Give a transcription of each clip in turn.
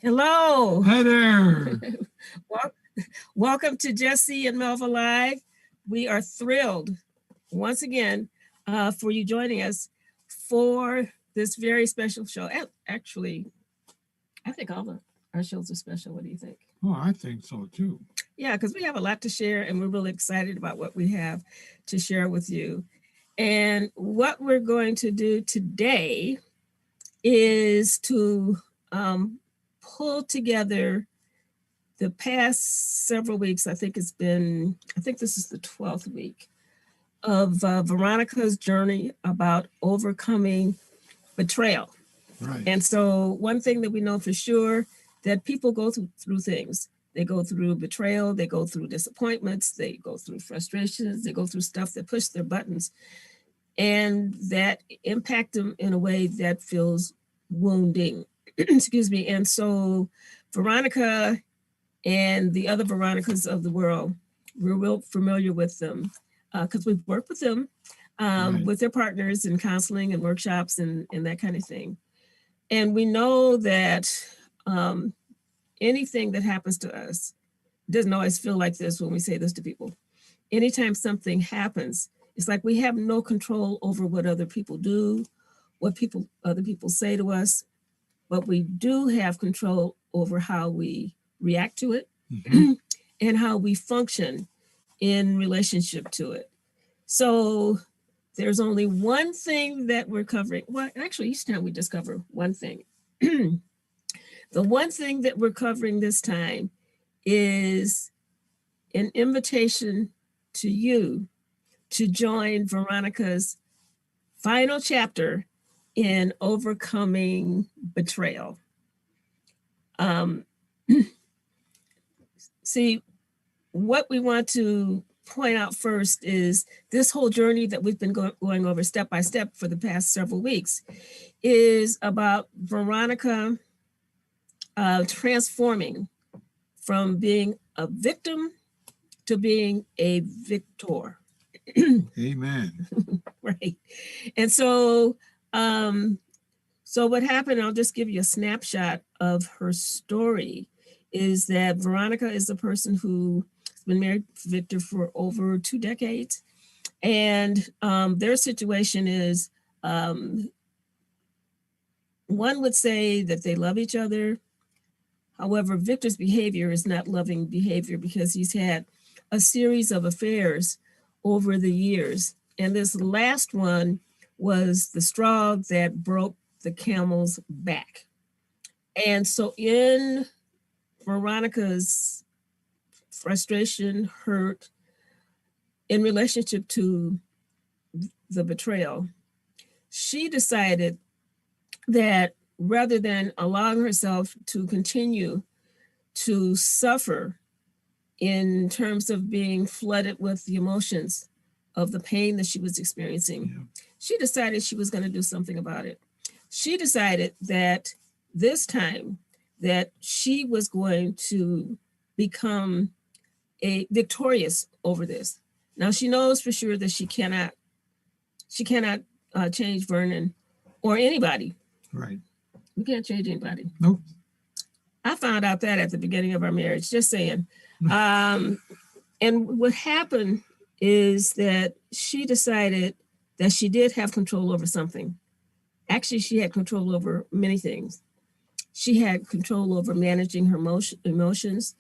Hello. Hi there. Wel- Welcome to Jesse and Melva Live. We are thrilled once again for you joining us for this very special show. Actually, I think all of our shows are special. What do you think? Oh, I think so too. Yeah, because we have a lot to share and we're really excited about what we have to share with you. And what we're going to do today is to um, pull together the past several weeks. I think this is the 12th week of Veronica's journey about overcoming betrayal. Right. And so, one thing that we know for sure that people go through things. They go through betrayal, they go through disappointments, they go through frustrations, they go through stuff that push their buttons and that impact them in a way that feels wounding. Excuse me. And so, Veronica and the other Veronicas of the world, we're real familiar with them because we've worked with them, Right. with their partners in counseling and workshops and that kind of thing. And we know that um, anything that happens to us doesn't always feel like this when we say this to people. Anytime something happens, it's like we have no control over what other people do, what other people say to us, but we do have control over how we react to it Mm-hmm. and how we function in relationship to it. So there's only one thing that we're covering. Well, actually, each time we just cover one thing. The one thing that we're covering this time is an invitation to you to join Veronica's final chapter in overcoming betrayal. Um, see, what we want to point out first is this whole journey that we've been going over step by step for the past several weeks is about Veronica transforming from being a victim to being a victor. Amen. Right. And um, so what happened, I'll just give you a snapshot of her story, is that Veronica is a person who's been married to Victor for over 2 decades. And their situation is one would say that they love each other. However, Victor's behavior is not loving behavior because he's had a series of affairs over the years. And this last one was the straw that broke the camel's back. And so, in Veronica's frustration, hurt, in relationship to the betrayal, she decided that rather than allowing herself to continue to suffer in terms of being flooded with the emotions of the pain that she was experiencing, Yeah. she decided she was going to do something about it. She decided that this time that she was going to become a victorious over this. Now she knows for sure that she cannot change Vernon or anybody. Right. We can't change anybody. Nope. I found out that at the beginning of our marriage, just saying. Um, and what happened is that she decided that she did have control over something. Actually, she had control over many things. She had control over managing her emotions.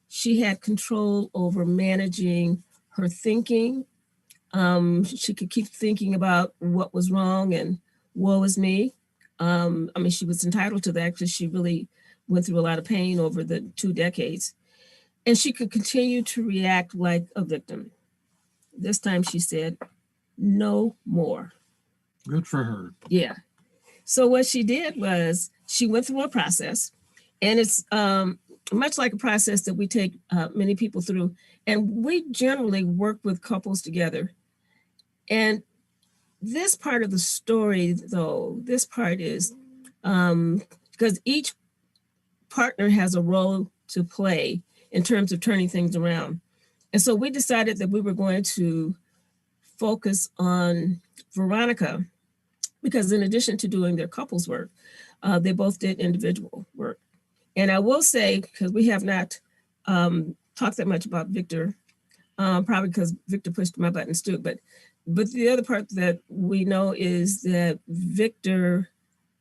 She had control over managing her thinking. She could keep thinking about what was wrong and woe is me. I mean, she was entitled to that because she really went through a lot of pain over the 2 decades. And she could continue to react like a victim. This time she said, no more. Good for her. Yeah. So what she did was she went through a process, and it's much like a process that we take many people through. And we generally work with couples together. And this part of the story, though, this part is because each partner has a role to play in terms of turning things around. And so we decided that we were going to focus on Veronica because, in addition to doing their couples work, they both did individual work. And I will say, because we have not talked that much about Victor, probably because Victor pushed my buttons too, but the other part that we know is that Victor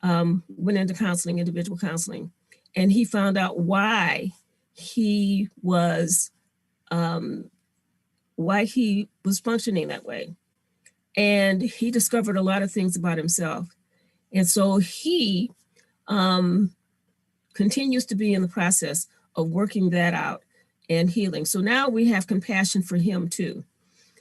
went into counseling, individual counseling, and he found out why he was functioning that way. And he discovered a lot of things about himself. And so he continues to be in the process of working that out and healing. So now we have compassion for him too.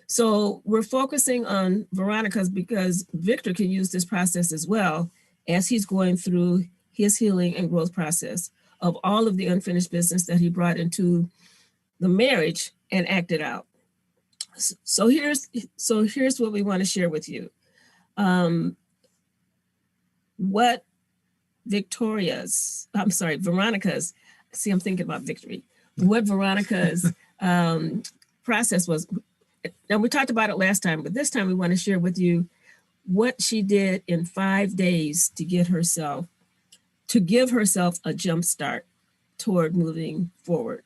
So we're focusing on Veronica's because Victor can use this process as well as he's going through his healing and growth process of all of the unfinished business that he brought into the marriage and acted out. So here's what we want to share with you. What Veronica's, see, I'm thinking about victory. What Veronica's process was. Now, we talked about it last time, but this time we want to share with you what she did in 5 days to give herself a jump start toward moving forward.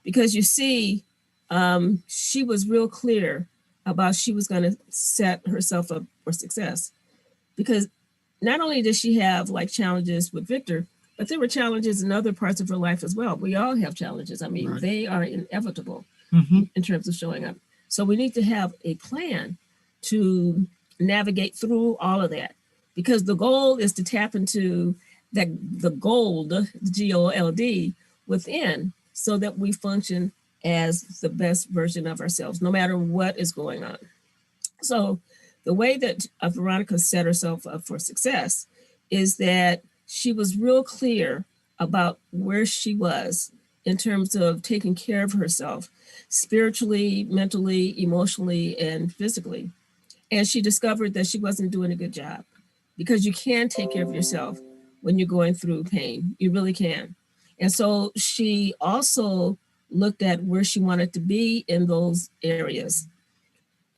Because you see, she was real clear about she was going to set herself up for success. Because not only did she have like challenges with Victor, but there were challenges in other parts of her life as well. We all have challenges. I mean, right. They are inevitable in terms of showing up. So we need to have a plan to navigate through all of that, because the goal is to tap into the gold, GOLD, within, so that we function as the best version of ourselves, no matter what is going on. So the way that Veronica set herself up for success is that she was real clear about where she was in terms of taking care of herself, spiritually, mentally, emotionally, and physically. And she discovered that she wasn't doing a good job, because you can take care of yourself when you're going through pain. You really can. And so she also looked at where she wanted to be in those areas.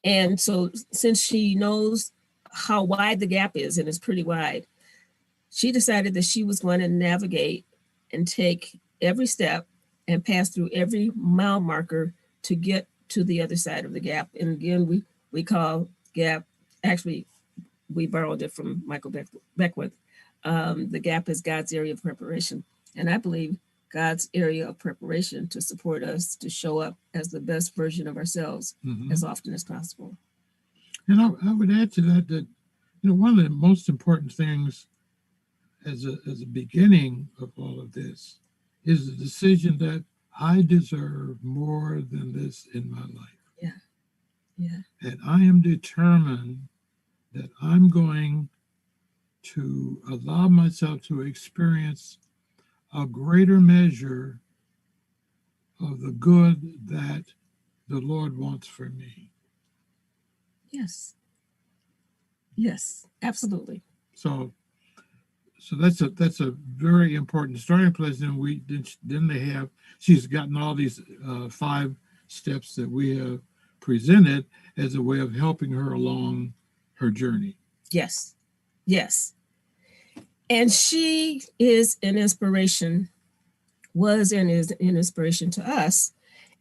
And so since she knows how wide the gap is, and it's pretty wide, she decided that she was going to navigate and take every step and pass through every mile marker to get to the other side of the gap. And again, we call gap, actually, we borrowed it from Michael Beckwith. The gap is God's area of preparation. And I believe God's area of preparation to support us to show up as the best version of ourselves as often as possible. And I would add to that, one of the most important things as a beginning of all of this is the decision that I deserve more than this in my life. Yeah. Yeah. And I am determined that I'm going to allow myself to experience a greater measure of the good that the Lord wants for me. Yes. Yes, absolutely. So that's a very important starting place. And she's gotten all these 5 steps that we have presented as a way of helping her along her journey. Yes. Yes. And she is an inspiration, was and is an inspiration to us.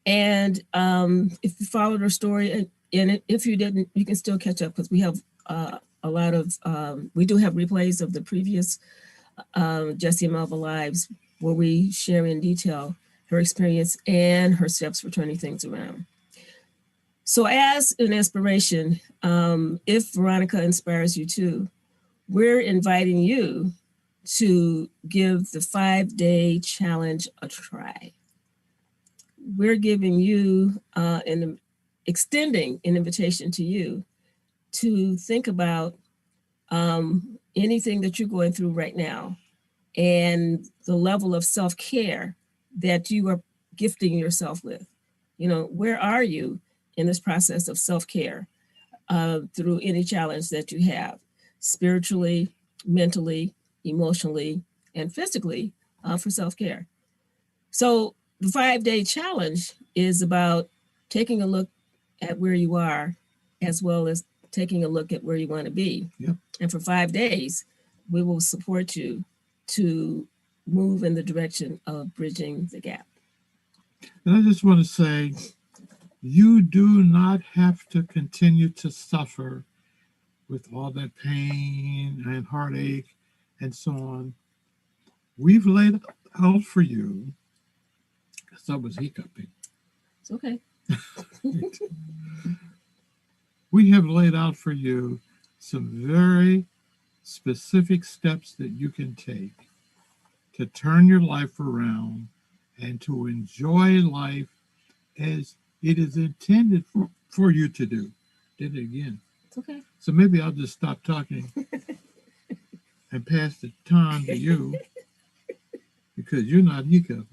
And if you followed her story, and if you didn't, you can still catch up, because we have a lot of, we do have replays of the previous Jesse and Melva lives, where we share in detail her experience and her steps for turning things around. So as an inspiration, if Veronica inspires you too, we're inviting you to give the 5-day challenge a try. We're giving you extending an invitation to you to think about anything that you're going through right now and the level of self-care that you are gifting yourself with. Where are you in this process of self-care through any challenge that you have, spiritually, mentally, emotionally, and physically, for self-care? So the 5-day challenge is about taking a look at where you are, as well as taking a look at where you want to be. Yep. And for 5 days, we will support you to move in the direction of bridging the gap. And I just want to say, you do not have to continue to suffer with all that pain and heartache and so on. We've laid out for you, because I was hiccuping. It's okay. We have laid out for you some very specific steps that you can take to turn your life around and to enjoy life as it is intended for you to do. Did it again. It's okay. So maybe I'll just stop talking and pass the time to you because you're not hiccuping.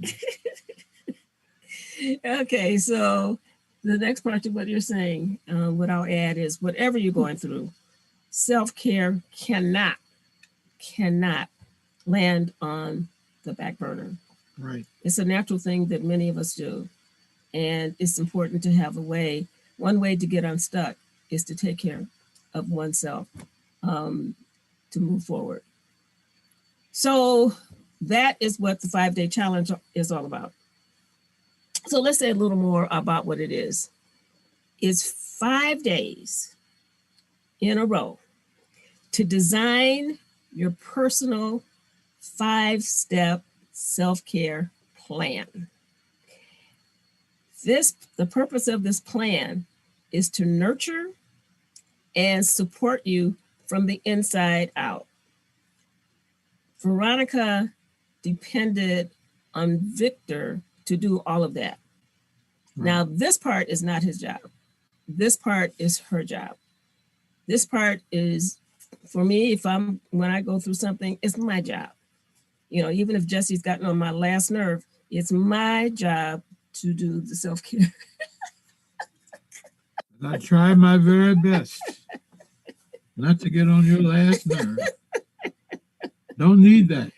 Okay, so the next part of what you're saying, what I'll add is whatever you're going through, self-care cannot land on the back burner. Right. It's a natural thing that many of us do. And it's important to have a way. One way to get unstuck is to take care of oneself to move forward. So that is what the 5-day challenge is all about. So let's say a little more about what it is. It's 5 days in a row to design your personal 5-step self-care plan. The purpose of this plan is to nurture and support you from the inside out. Veronica depended on Victor to do all of that. Right. Now, this part is not his job. This part is her job. This part is, for me, when I go through something, it's my job. You know, even if Jesse's gotten on my last nerve, it's my job to do the self-care. I try my very best not to get on your last nerve. Don't need that.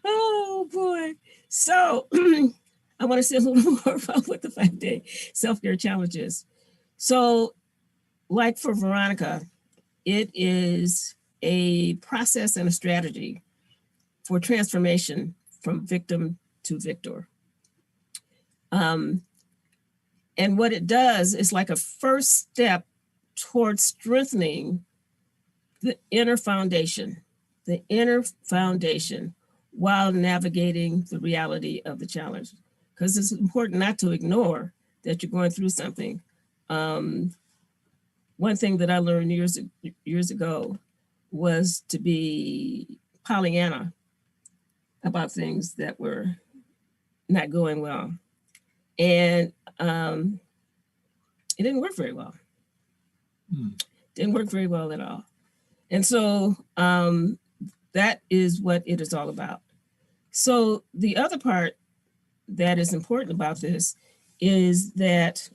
Oh, boy. So I want to say a little more about what the 5-day self-care challenge is. So like for Veronica, it is a process and a strategy for transformation from victim to victor. And what it does is like a first step towards strengthening the inner foundation while navigating the reality of the challenge. Because it's important not to ignore that you're going through something. One thing that I learned years ago was to be Pollyanna about things that were not going well. And it didn't work very well. Didn't work very well at all. And so that is what it is all about. So the other part that is important about this is that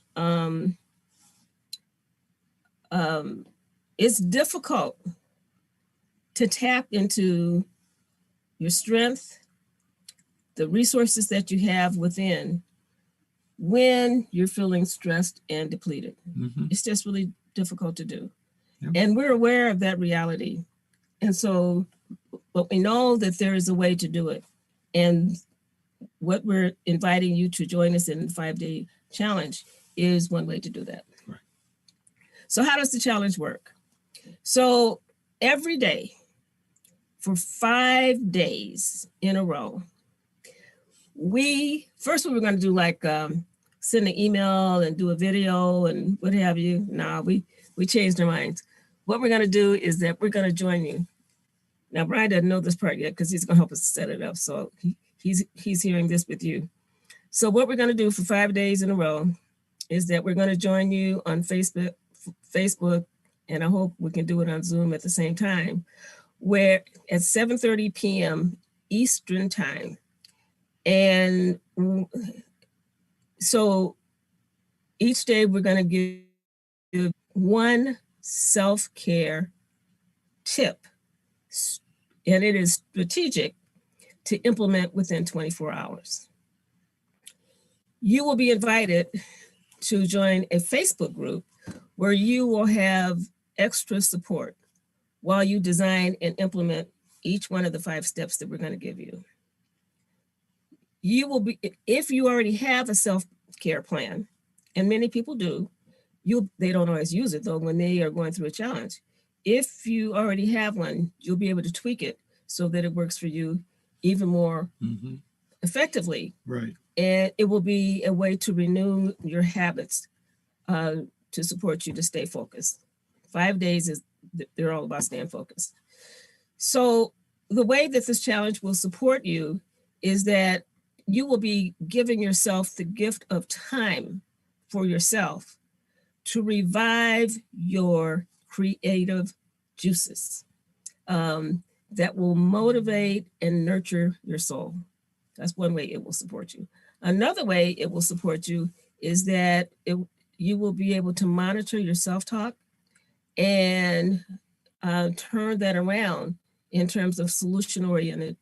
it's difficult to tap into your strength, the resources that you have within when you're feeling stressed and depleted. Mm-hmm. It's just really difficult to do. Yep. And we're aware of that reality. And so, but we know that there is a way to do it. And what we're inviting you to join us in the 5-day challenge is one way to do that. Right. So how does the challenge work? So every day for 5 days in a row, we were going to do like send an email and do a video and what have you. No, we changed our minds. What we're going to do is that we're going to join you. Now, Brian doesn't know this part yet because he's going to help us set it up. So he's hearing this with you. So what we're going to do for 5 days in a row is that we're going to join you on Facebook, and I hope we can do it on Zoom at the same time, where at 7:30 p.m. Eastern time. And so each day we're going to give one self-care tip, and it is strategic to implement within 24 hours. You will be invited to join a Facebook group where you will have extra support, while you design and implement each one of the 5 steps that we're going to give you. You will be, if you already have a self-care plan, and many people do, they don't always use it though when they are going through a challenge. If you already have one, you'll be able to tweak it so that it works for you even more effectively. Right. And it will be a way to renew your habits to support you to stay focused. 5 days they're all about staying focused. So the way that this challenge will support you is that you will be giving yourself the gift of time for yourself to revive your creative juices that will motivate and nurture your soul. That's one way it will support you. Another way it will support you is that you will be able to monitor your self-talk and turn that around in terms of solution-oriented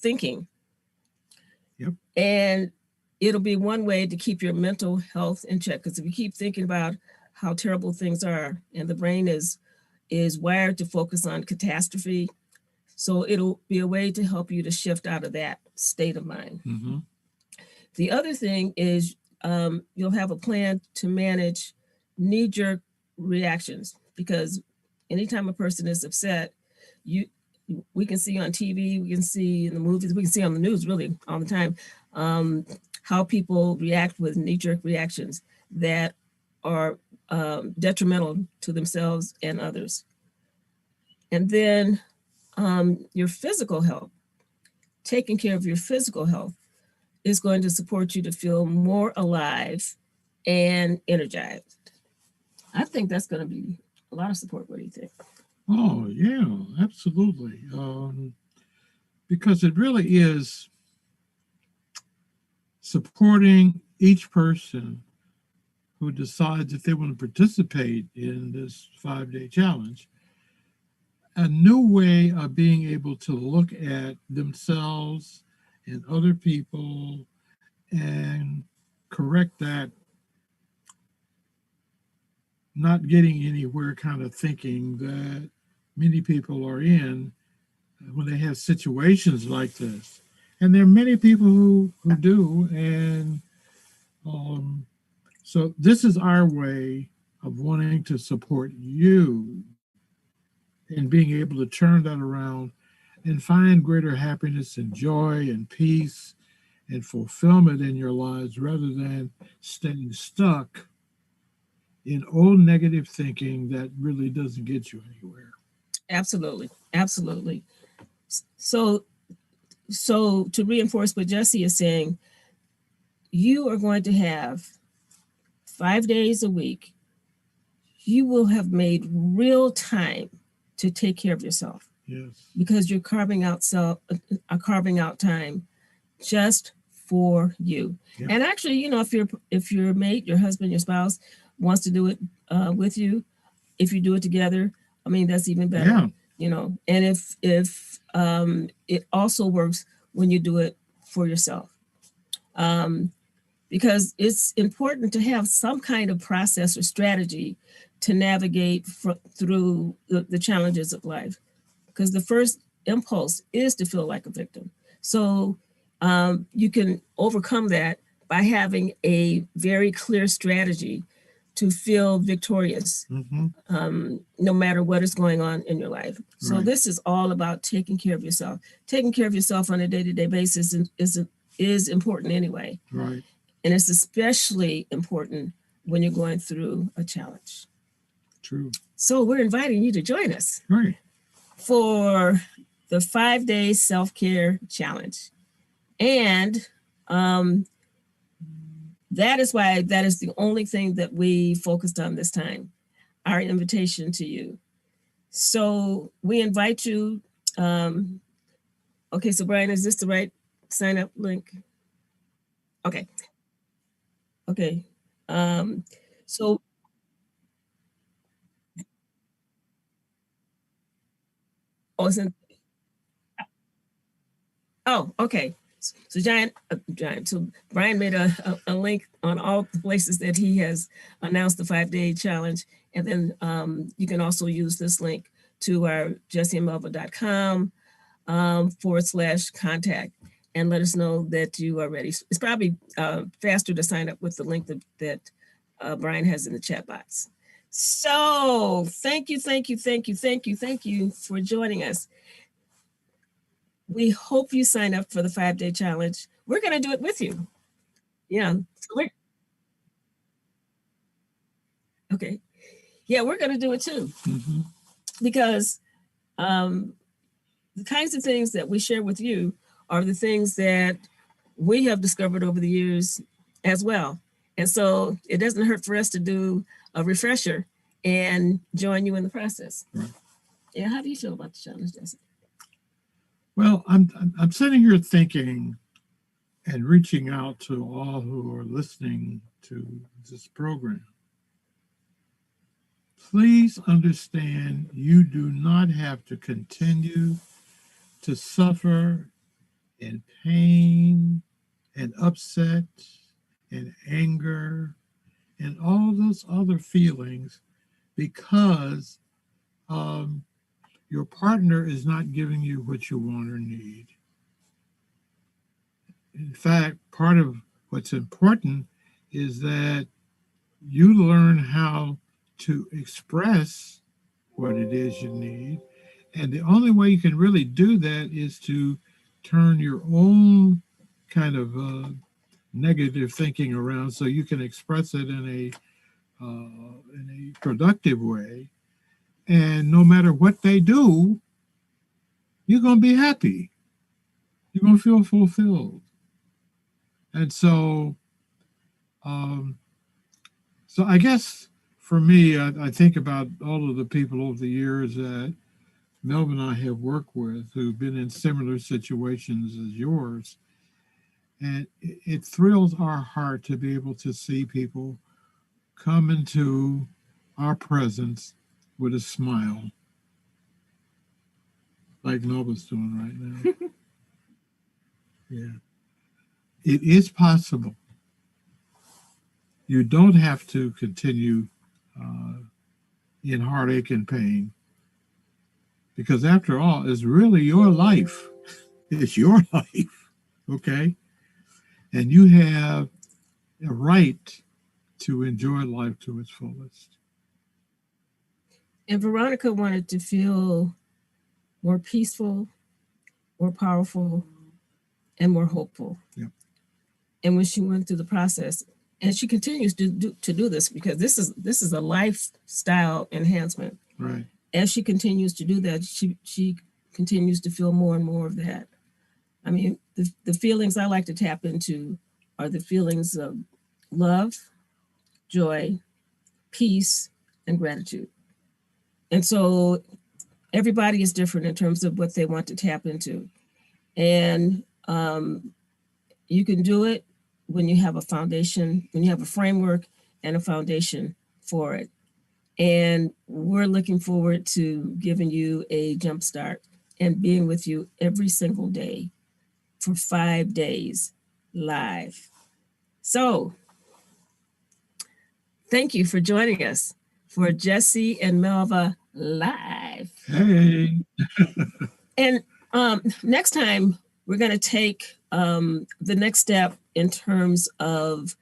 thinking. Yep. And it'll be one way to keep your mental health in check, because if you keep thinking about how terrible things are, and the brain is wired to focus on catastrophe, so it'll be a way to help you to shift out of that state of mind. The other thing is you'll have a plan to manage knee-jerk reactions, because anytime a person is upset, we can see on TV, we can see in the movies, we can see on the news really all the time, how people react with knee-jerk reactions that are detrimental to themselves and others. And then your physical health, taking care of your physical health is going to support you to feel more alive and energized. I think that's going to be a lot of support. What do you think? Oh, yeah, absolutely. Because it really is supporting each person who decides if they want to participate in this 5-day challenge, a new way of being able to look at themselves and other people and correct that not getting anywhere kind of thinking that many people are in when they have situations like this. And there are many people who do. And so this is our way of wanting to support you in being able to turn that around and find greater happiness and joy and peace and fulfillment in your lives, rather than staying stuck in old negative thinking that really doesn't get you anywhere. Absolutely. Absolutely. So to reinforce what Jesse is saying, you are going to have 5 days a week. You will have made real time to take care of yourself. Yes. Because you're carving out time just for you. Yeah. And actually, you know, if your mate, your husband, your spouse wants to do it with you, if you do it together, I mean, that's even better. Yeah. You know, and if it also works when you do it for yourself, because it's important to have some kind of process or strategy to navigate through the challenges of life, because the first impulse is to feel like a victim. So you can overcome that by having a very clear strategy to feel victorious, no matter what is going on in your life. So right. This is all about taking care of yourself. Taking care of yourself on a day-to-day basis is important anyway. Right. And it's especially important when you're going through a challenge. True. So we're inviting you to join us. Right. For the 5-day self-care challenge. And that is why that is the only thing that we focused on this time, our invitation to you. So we invite you. Okay, so Brian, is this the right sign up link? Okay. Okay. So. Oh, okay. So so Brian made a link on all the places that he has announced the 5-day challenge. And then you can also use this link to our jesseandmelva.com /contact and let us know that you are ready. It's probably faster to sign up with the link that Brian has in the chat box. So thank you for joining us. We hope you sign up for the 5-day challenge. We're going to do it with you. Yeah. Okay. Yeah, we're going to do it too. Mm-hmm. Because the kinds of things that we share with you are the things that we have discovered over the years as well. And so it doesn't hurt for us to do a refresher and join you in the process. Right. Yeah, how do you feel about the challenge, Jesse? Well, I'm sitting here thinking and reaching out to all who are listening to this program. Please understand you do not have to continue to suffer in pain and upset and anger and all those other feelings because your partner is not giving you what you want or need. In fact, part of what's important is that you learn how to express what it is you need. And the only way you can really do that is to turn your own kind of negative thinking around so you can express it in a productive way. And no matter what they do, you're going to be happy. You're going to feel fulfilled. And so I guess for me, I think about all of the people over the years that Melva and I have worked with who've been in similar situations as yours. And it thrills our heart to be able to see people come into our presence with a smile, like Melva's doing right now. Yeah. It is possible. You don't have to continue in heartache and pain. Because after all, it's really your life. It's your life, okay? And you have a right to enjoy life to its fullest. And Veronica wanted to feel more peaceful, more powerful, and more hopeful. Yep. And when she went through the process, and she continues to do this because this is a lifestyle enhancement. Right. As she continues to do that, she continues to feel more and more of that. I mean, the feelings I like to tap into are the feelings of love, joy, peace, and gratitude. And so everybody is different in terms of what they want to tap into. And you can do it when you have a foundation, when you have a framework and a foundation for it. And we're looking forward to giving you a jump start and being with you every single day for 5 days live. So thank you for joining us for Jesse and Melva Live. Hey. And next time, we're going to take the next step in terms of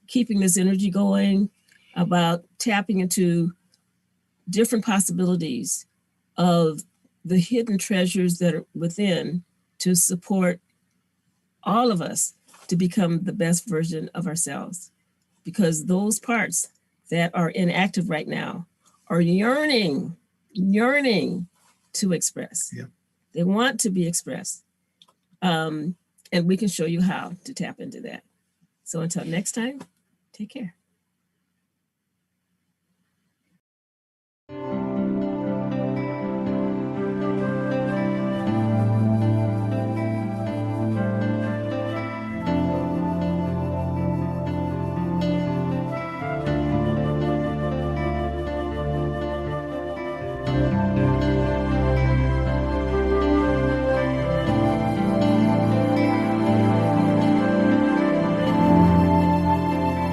keeping this energy going, about tapping into different possibilities of the hidden treasures that are within to support all of us to become the best version of ourselves. Because those parts that are inactive right now are yearning to express. Yep. They want to be expressed. And we can show you how to tap into that. So until next time, take care.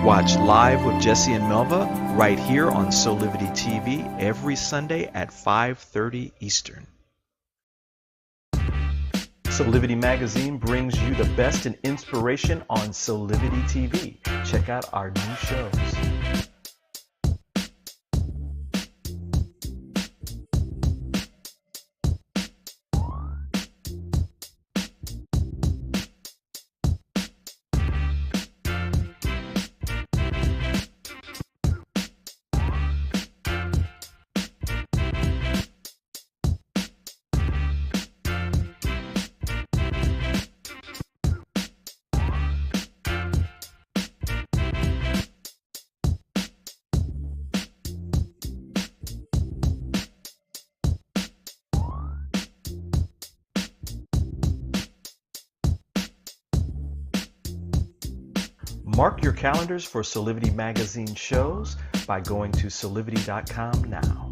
Watch Live with Jesse and Melva right here on Solivity TV every Sunday at 5:30 Eastern. Solivity Magazine brings you the best in inspiration on Solivity TV. Check out our new shows. Mark your calendars for Solivity Magazine shows by going to solivity.com now.